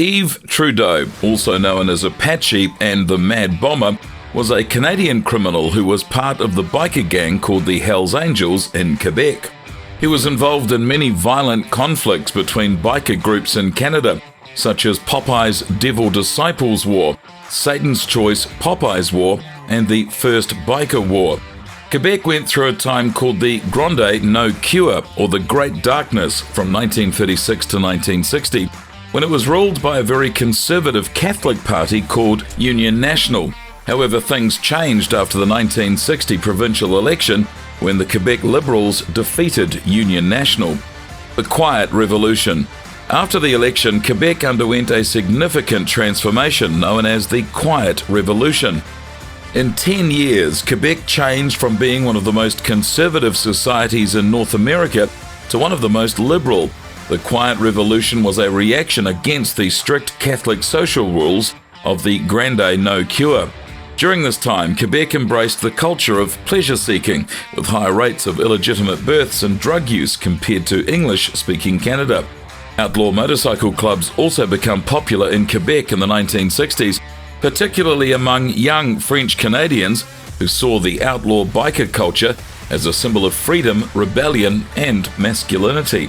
Eave Trudeau, also known as Apache and the Mad Bomber, was a Canadian criminal who was part of the biker gang called the Hells Angels in Quebec. He was involved in many violent conflicts between biker groups in Canada, such as Popeye's Devil Disciples War, Satan's Choice Popeye's War, and the First Biker War. Quebec went through a time called the Grande No Cure, or the Great Darkness, from 1936 to 1960, when it was ruled by a very conservative Catholic party called Union National. However, things changed after the 1960 provincial election when the Quebec Liberals defeated Union National. The Quiet Revolution. After the election, Quebec underwent a significant transformation known as the Quiet Revolution. In 10 years, Quebec changed from being one of the most conservative societies in North America to one of the most liberal. The Quiet Revolution was a reaction against the strict Catholic social rules of the Grande No Cure. During this time, Quebec embraced the culture of pleasure-seeking, with higher rates of illegitimate births and drug use compared to English-speaking Canada. Outlaw motorcycle clubs also became popular in Quebec in the 1960s, particularly among young French Canadians who saw the outlaw biker culture as a symbol of freedom, rebellion, and masculinity.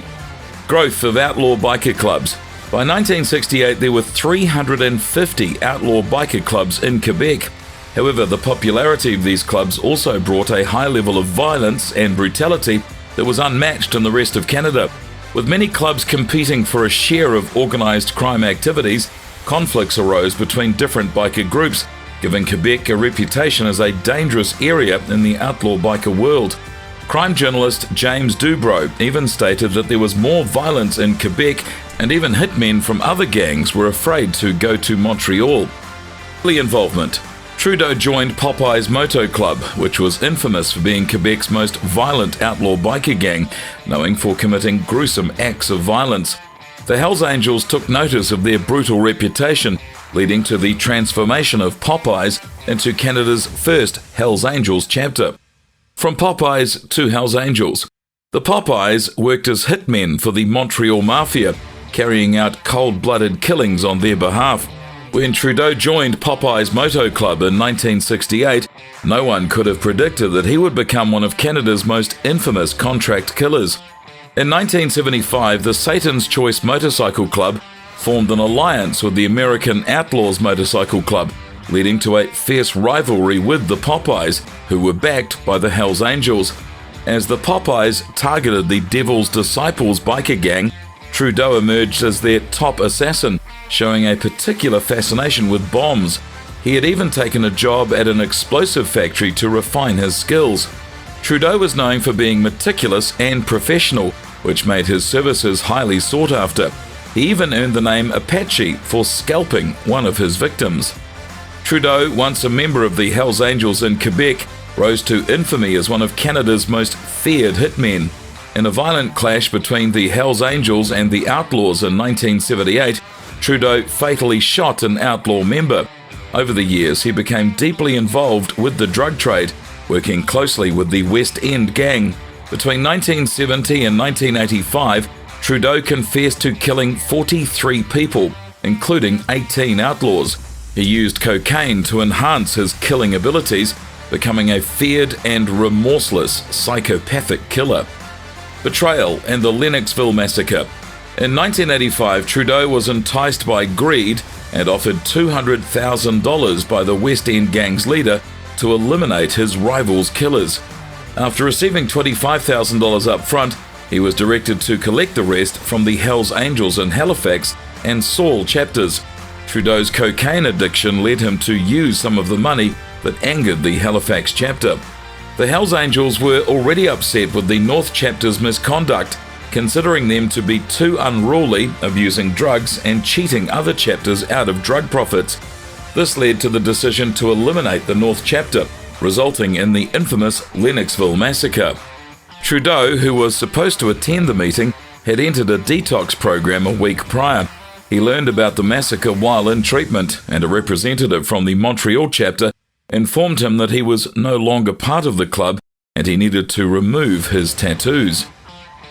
Growth of outlaw biker clubs. By 1968, there were 350 outlaw biker clubs in Quebec. However, the popularity of these clubs also brought a high level of violence and brutality that was unmatched in the rest of Canada. With many clubs competing for a share of organised crime activities, conflicts arose between different biker groups, giving Quebec a reputation as a dangerous area in the outlaw biker world. Crime journalist James Dubrow even stated that there was more violence in Quebec, and even hitmen from other gangs were afraid to go to Montreal. Early involvement. Trudeau joined Popeye's Moto Club, which was infamous for being Quebec's most violent outlaw biker gang, known for committing gruesome acts of violence. The Hells Angels took notice of their brutal reputation, leading to the transformation of Popeye's into Canada's first Hells Angels chapter. From Popeye's to Hells Angels. The Popeyes worked as hitmen for the Montreal Mafia, carrying out cold-blooded killings on their behalf. When Trudeau joined Popeye's Moto Club in 1968, no one could have predicted that he would become one of Canada's most infamous contract killers. In 1975, the Satan's Choice Motorcycle Club formed an alliance with the American Outlaws Motorcycle Club, leading to a fierce rivalry with the Popeyes, who were backed by the Hells Angels. As the Popeyes targeted the Devil's Disciples biker gang, Trudeau emerged as their top assassin, showing a particular fascination with bombs. He had even taken a job at an explosive factory to refine his skills. Trudeau was known for being meticulous and professional, which made his services highly sought after. He even earned the name Apache for scalping one of his victims. Trudeau, once a member of the Hells Angels in Quebec, rose to infamy as one of Canada's most feared hitmen. In a violent clash between the Hells Angels and the Outlaws in 1978, Trudeau fatally shot an outlaw member. Over the years, he became deeply involved with the drug trade, working closely with the West End gang. Between 1970 and 1985, Trudeau confessed to killing 43 people, including 18 outlaws. He used cocaine to enhance his killing abilities, becoming a feared and remorseless psychopathic killer. Betrayal and the Lennoxville Massacre. In 1985, Trudeau was enticed by greed and offered $200,000 by the West End gang's leader to eliminate his rival's killers. After receiving $25,000 up front, he was directed to collect the rest from the Hells Angels in Halifax and Saul chapters. Trudeau's cocaine addiction led him to use some of the money that angered the Halifax chapter. The Hells Angels were already upset with the North chapter's misconduct, considering them to be too unruly, abusing drugs and cheating other chapters out of drug profits. This led to the decision to eliminate the North chapter, resulting in the infamous Lennoxville Massacre. Trudeau, who was supposed to attend the meeting, had entered a detox program a week prior. He learned about the massacre while in treatment, and a representative from the Montreal chapter informed him that he was no longer part of the club and he needed to remove his tattoos.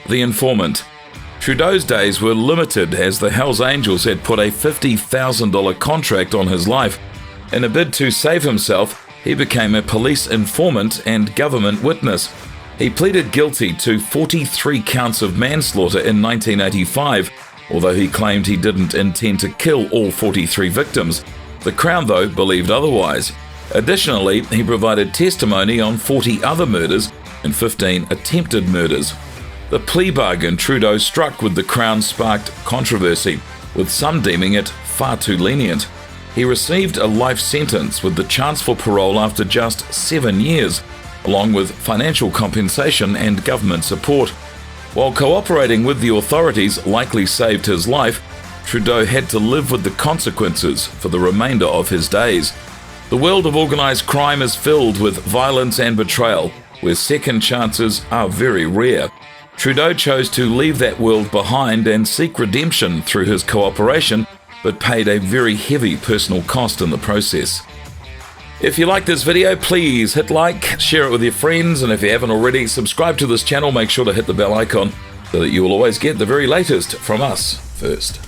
The informant. Trudeau's days were limited as the Hells Angels had put a $50,000 contract on his life. In a bid to save himself, he became a police informant and government witness. He pleaded guilty to 43 counts of manslaughter in 1985, although he claimed he didn't intend to kill all 43 victims. The Crown, though, believed otherwise. Additionally, he provided testimony on 40 other murders and 15 attempted murders. The plea bargain Trudeau struck with the Crown sparked controversy, with some deeming it far too lenient. He received a life sentence with the chance for parole after just 7 years, along with financial compensation and government support. While cooperating with the authorities likely saved his life, Trudeau had to live with the consequences for the remainder of his days. The world of organised crime is filled with violence and betrayal, where second chances are very rare. Trudeau chose to leave that world behind and seek redemption through his cooperation, but paid a very heavy personal cost in the process. If you like this video, please hit like, share it with your friends, and if you haven't already, subscribe to this channel. Make sure to hit the bell icon so that you will always get the very latest from us first.